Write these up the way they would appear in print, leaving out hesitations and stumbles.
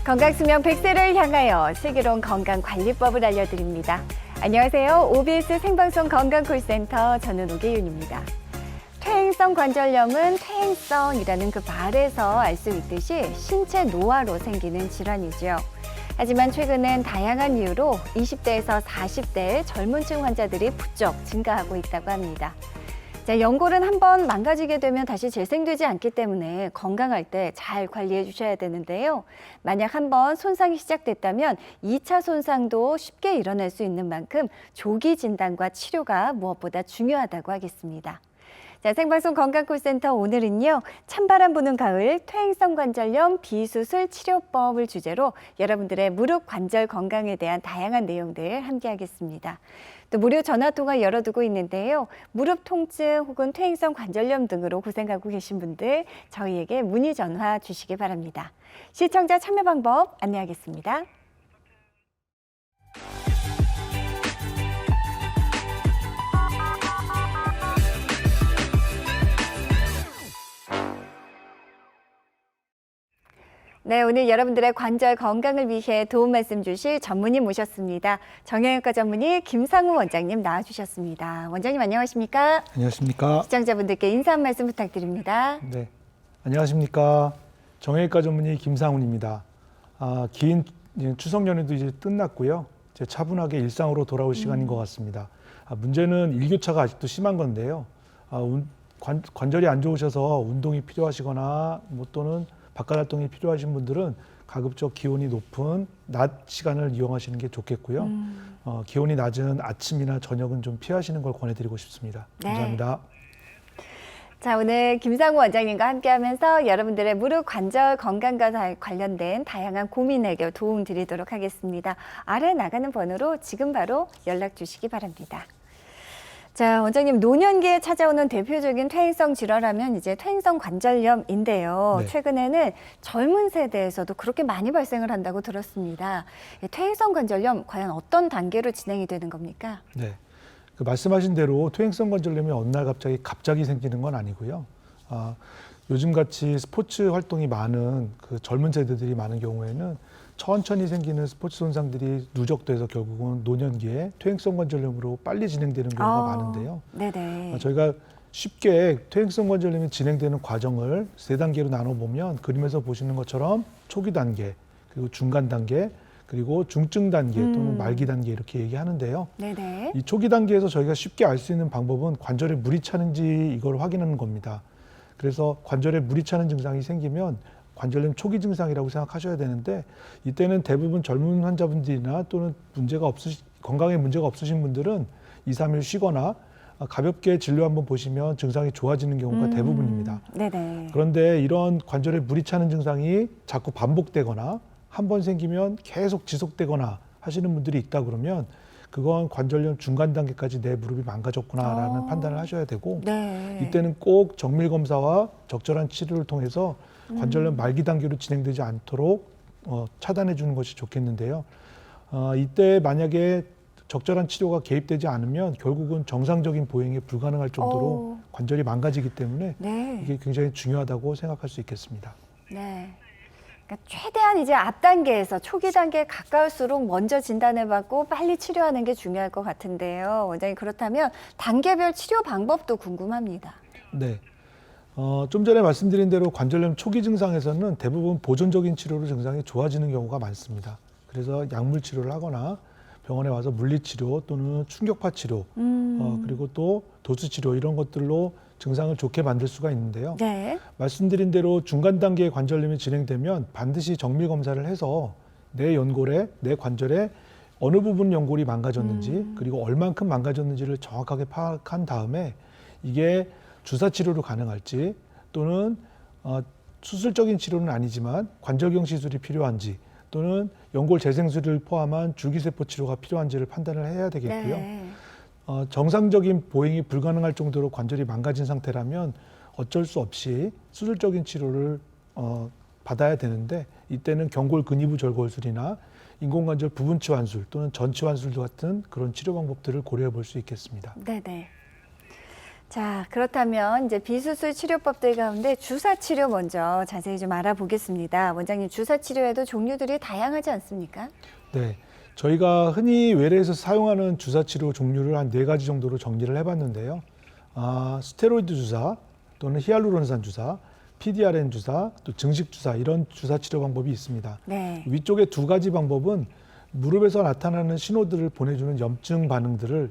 건강수명 100세를 향하여 슬기로운 건강관리법을 알려드립니다. 안녕하세요. OBS 생방송 건강콜센터 저는 오계윤입니다. 퇴행성 관절염은 퇴행성이라는 그 말에서 알 수 있듯이 신체 노화로 생기는 질환이죠. 하지만 최근엔 다양한 이유로 20대에서 40대 젊은 층 환자들이 부쩍 증가하고 있다고 합니다. 자, 연골은 한번 망가지게 되면 다시 재생되지 않기 때문에 건강할 때 잘 관리해 주셔야 되는데요. 만약 한번 손상이 시작됐다면 2차 손상도 쉽게 일어날 수 있는 만큼 조기 진단과 치료가 무엇보다 중요하다고 하겠습니다. 자, 생방송 건강콜센터 오늘은요, 찬바람 부는 가을 퇴행성 관절염 비수술 치료법을 주제로 여러분들의 무릎 관절 건강에 대한 다양한 내용들 함께 하겠습니다. 또 무료 전화통화 열어두고 있는데요. 무릎 통증 혹은 퇴행성 관절염 등으로 고생하고 계신 분들 저희에게 문의 전화 주시기 바랍니다. 시청자 참여 방법 안내하겠습니다. 네, 오늘 여러분들의 관절 건강을 위해 도움 말씀 주실 전문의 모셨습니다. 정형외과 전문의 김상우 원장님 나와주셨습니다. 원장님 안녕하십니까? 안녕하십니까? 시청자분들께 인사 한 말씀 부탁드립니다. 네, 안녕하십니까? 정형외과 전문의 김상훈입니다. 긴 추석 연휴도 이제 끝났고요. 이제 차분하게 일상으로 돌아올 시간인 것 같습니다. 문제는 일교차가 아직도 심한 건데요. 관절이 안 좋으셔서 운동이 필요하시거나 또는 바깥 활동이 필요하신 분들은 가급적 기온이 높은 낮 시간을 이용하시는 게 좋겠고요. 기온이 낮은 아침이나 저녁은 좀 피하시는 걸 권해드리고 싶습니다. 네. 감사합니다. 자, 오늘 김상우 원장님과 함께하면서 여러분들의 무릎 관절 건강과 관련된 다양한 고민 해결 도움 드리도록 하겠습니다. 아래 나가는 번호로 지금 바로 연락 주시기 바랍니다. 자, 원장님, 노년기에 찾아오는 대표적인 퇴행성 질환하면 이제 퇴행성 관절염인데요. 네. 최근에는 젊은 세대에서도 그렇게 많이 발생을 한다고 들었습니다. 퇴행성 관절염 과연 어떤 단계로 진행이 되는 겁니까? 네, 그 말씀하신 대로 퇴행성 관절염이 어느 날 갑자기 생기는 건 아니고요. 요즘같이 스포츠 활동이 많은 그 젊은 세대들이 많은 경우에는 천천히 생기는 스포츠 손상들이 누적돼서 결국은 노년기에 퇴행성 관절염으로 빨리 진행되는 경우가 많은데요. 네네. 저희가 쉽게 퇴행성 관절염이 진행되는 과정을 세 단계로 나눠보면 그림에서 보시는 것처럼 초기 단계, 그리고 중간 단계, 그리고 중증 단계 또는 말기 단계 이렇게 얘기하는데요. 네네. 이 초기 단계에서 저희가 쉽게 알 수 있는 방법은 관절에 물이 차는지 이걸 확인하는 겁니다. 그래서 관절에 물이 차는 증상이 생기면 관절염 초기 증상이라고 생각하셔야 되는데 이때는 대부분 젊은 환자분들이나 또는 건강에 문제가 없으신 분들은 2, 3일 쉬거나 가볍게 진료 한번 보시면 증상이 좋아지는 경우가 대부분입니다. 네네. 그런데 이런 관절에 물이 차는 증상이 자꾸 반복되거나 한 번 생기면 계속 지속되거나 하시는 분들이 있다 그러면 그건 관절염 중간 단계까지 내 무릎이 망가졌구나라는 판단을 하셔야 되고 네. 이때는 꼭 정밀 검사와 적절한 치료를 통해서 관절염 말기 단계로 진행되지 않도록 차단해 주는 것이 좋겠는데요. 이때 만약에 적절한 치료가 개입되지 않으면 결국은 정상적인 보행이 불가능할 정도로 관절이 망가지기 때문에 네. 이게 굉장히 중요하다고 생각할 수 있겠습니다. 네. 그러니까 최대한 이제 앞 단계에서 초기 단계에 가까울수록 먼저 진단해받고 빨리 치료하는 게 중요할 것 같은데요. 원장님, 그렇다면 단계별 치료 방법도 궁금합니다. 네. 좀 전에 말씀드린 대로 관절염 초기 증상에서는 대부분 보존적인 치료로 증상이 좋아지는 경우가 많습니다. 그래서 약물 치료를 하거나 병원에 와서 물리치료 또는 충격파 치료, 그리고 또 도수 치료 이런 것들로 증상을 좋게 만들 수가 있는데요. 네. 말씀드린 대로 중간 단계의 관절염이 진행되면 반드시 정밀 검사를 해서 내 연골에, 내 관절에 어느 부분 연골이 망가졌는지 그리고 얼만큼 망가졌는지를 정확하게 파악한 다음에 이게 주사 치료로 가능할지 또는 수술적인 치료는 아니지만 관절경 시술이 필요한지 또는 연골 재생술을 포함한 줄기세포 치료가 필요한지를 판단을 해야 되겠고요. 네. 정상적인 보행이 불가능할 정도로 관절이 망가진 상태라면 어쩔 수 없이 수술적인 치료를 받아야 되는데 이때는 경골 근위부 절골술이나 인공관절 부분 치환술 또는 전 치환술 같은 그런 치료 방법들을 고려해 볼 수 있겠습니다. 네네. 자, 그렇다면 이제 비수술 치료법들 가운데 주사 치료 먼저 자세히 좀 알아보겠습니다. 원장님, 주사 치료에도 종류들이 다양하지 않습니까? 네, 저희가 흔히 외래에서 사용하는 주사 치료 종류를 한 4가지 정도로 정리를 해봤는데요. 스테로이드 주사 또는 히알루론산 주사, PDRN 주사, 또 증식 주사 이런 주사 치료 방법이 있습니다. 네. 위쪽의 2가지 방법은 무릎에서 나타나는 신호들을 보내주는 염증 반응들을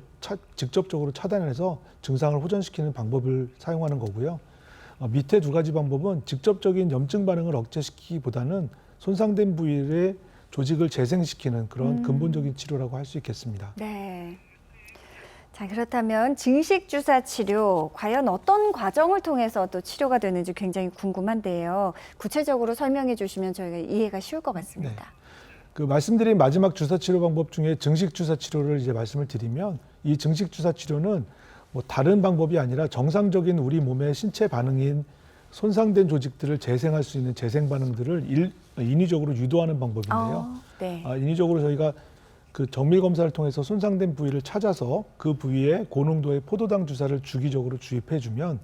직접적으로 차단해서 증상을 호전시키는 방법을 사용하는 거고요. 밑에 2가지 방법은 직접적인 염증 반응을 억제시키기보다는 손상된 부위의 조직을 재생시키는 그런 근본적인 치료라고 할 수 있겠습니다. 네. 자, 그렇다면 증식 주사 치료 과연 어떤 과정을 통해서 또 치료가 되는지 굉장히 궁금한데요. 구체적으로 설명해 주시면 저희가 이해가 쉬울 것 같습니다. 그 말씀드린 마지막 주사 치료 방법 중에 증식 주사 치료를 이제 말씀을 드리면, 이 증식 주사 치료는 뭐 다른 방법이 아니라 정상적인 우리 몸의 신체 반응인 손상된 조직들을 재생할 수 있는 재생 반응들을 인위적으로 유도하는 방법인데요. 네. 인위적으로 저희가 그 정밀 검사를 통해서 손상된 부위를 찾아서 그 부위에 고농도의 포도당 주사를 주기적으로 주입해주면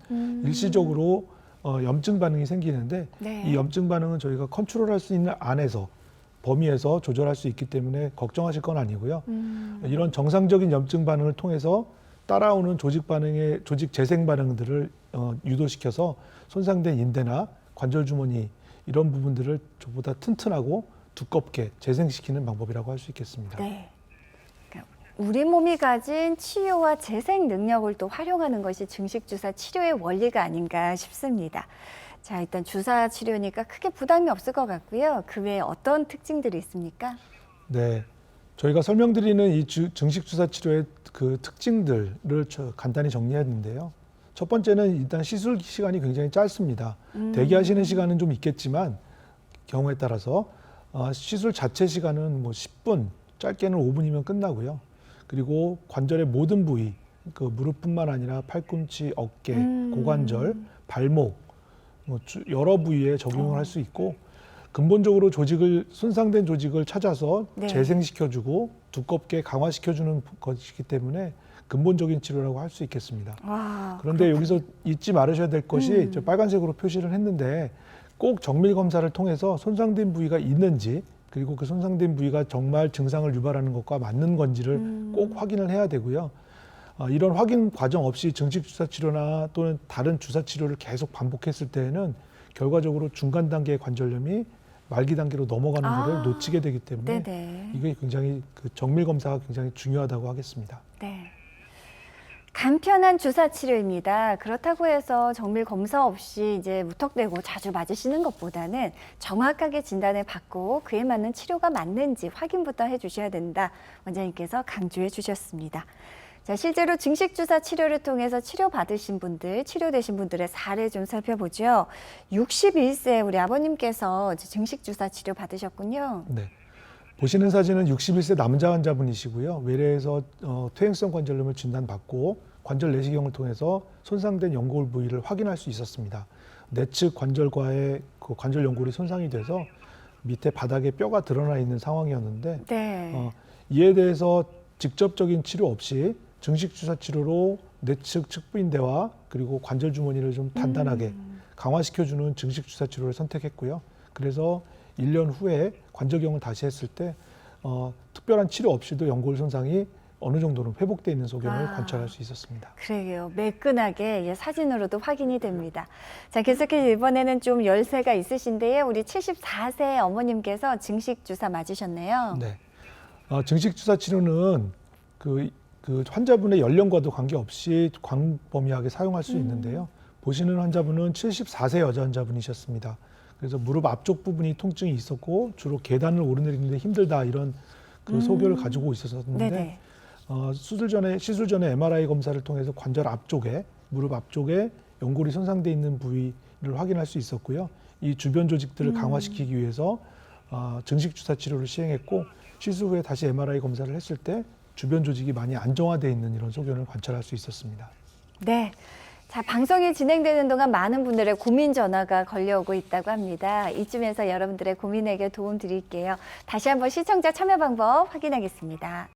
일시적으로 염증 반응이 생기는데, 네. 이 염증 반응은 저희가 컨트롤할 수 있는 안에서 범위에서 조절할 수 있기 때문에 걱정하실 건 아니고요. 이런 정상적인 염증 반응을 통해서 따라오는 조직 재생 반응들을 유도시켜서 손상된 인대나 관절 주머니 이런 부분들을 저보다 튼튼하고 두껍게 재생시키는 방법이라고 할 수 있겠습니다. 네. 그러니까 우리 몸이 가진 치유와 재생 능력을 또 활용하는 것이 증식 주사 치료의 원리가 아닌가 싶습니다. 자, 일단 주사 치료니까 크게 부담이 없을 것 같고요. 그 외에 어떤 특징들이 있습니까? 네, 저희가 설명드리는 이 증식 주사 치료의 그 특징들을 간단히 정리했는데요. 첫 번째는 일단 시술 시간이 굉장히 짧습니다. 대기하시는 시간은 좀 있겠지만 경우에 따라서 시술 자체 시간은 뭐 10분, 짧게는 5분이면 끝나고요. 그리고 관절의 모든 부위, 그 무릎뿐만 아니라 팔꿈치, 어깨, 고관절, 발목 여러 부위에 적용을 할 수 있고, 근본적으로 손상된 조직을 찾아서 네. 재생시켜주고 두껍게 강화시켜주는 것이기 때문에 근본적인 치료라고 할 수 있겠습니다. 와, 그런데 여기서 잊지 말으셔야 될 것이, 저 빨간색으로 표시를 했는데, 꼭 정밀 검사를 통해서 손상된 부위가 있는지, 그리고 그 손상된 부위가 정말 증상을 유발하는 것과 맞는 건지를 꼭 확인을 해야 되고요. 이런 확인 과정 없이 증식 주사 치료나 또는 다른 주사 치료를 계속 반복했을 때에는 결과적으로 중간 단계의 관절염이 말기 단계로 넘어가는 것을 놓치게 되기 때문에 네네. 이게 굉장히 그 정밀 검사가 굉장히 중요하다고 하겠습니다. 네. 간편한 주사 치료입니다. 그렇다고 해서 정밀 검사 없이 이제 무턱대고 자주 맞으시는 것보다는 정확하게 진단을 받고 그에 맞는 치료가 맞는지 확인부터 해주셔야 된다. 원장님께서 강조해 주셨습니다. 자, 실제로 증식 주사 치료를 통해서 치료받으신 분들, 치료되신 분들의 사례 좀 살펴보죠. 61세 우리 아버님께서 증식 주사 치료 받으셨군요. 네. 보시는 사진은 61세 남자 환자분이시고요. 외래에서 퇴행성 관절염을 진단받고 관절 내시경을 통해서 손상된 연골 부위를 확인할 수 있었습니다. 내측 관절과의 그 관절 연골이 손상이 돼서 밑에 바닥에 뼈가 드러나 있는 상황이었는데, 네. 이에 대해서 직접적인 치료 없이 증식 주사 치료로 내측 측부인대와 그리고 관절 주머니를 좀 단단하게 강화시켜주는 증식 주사 치료를 선택했고요. 그래서 1년 후에 관절경을 다시 했을 때 특별한 치료 없이도 연골 손상이 어느 정도는 회복되어 있는 소견을 관찰할 수 있었습니다. 그래요. 매끈하게 사진으로도 확인이 됩니다. 자, 계속해서 이번에는 좀 열세가 있으신데요. 우리 74세 어머님께서 증식 주사 맞으셨네요. 네. 증식 주사 치료는 그 환자분의 연령과도 관계없이 광범위하게 사용할 수 있는데요. 보시는 환자분은 74세 여자 환자분이셨습니다. 그래서 무릎 앞쪽 부분이 통증이 있었고 주로 계단을 오르내리는데 힘들다, 이런 그 소견을 가지고 있었는데, 네네. 시술 전에 MRI 검사를 통해서 관절 앞쪽에, 무릎 앞쪽에 연골이 손상돼 있는 부위를 확인할 수 있었고요. 이 주변 조직들을 강화시키기 위해서 증식 주사 치료를 시행했고, 시술 후에 다시 MRI 검사를 했을 때 주변 조직이 많이 안정화되어 있는 이런 소견을 관찰할 수 있었습니다. 네. 자, 방송이 진행되는 동안 많은 분들의 고민 전화가 걸려오고 있다고 합니다. 이쯤에서 여러분들의 고민에게 도움 드릴게요. 다시 한번 시청자 참여 방법 확인하겠습니다.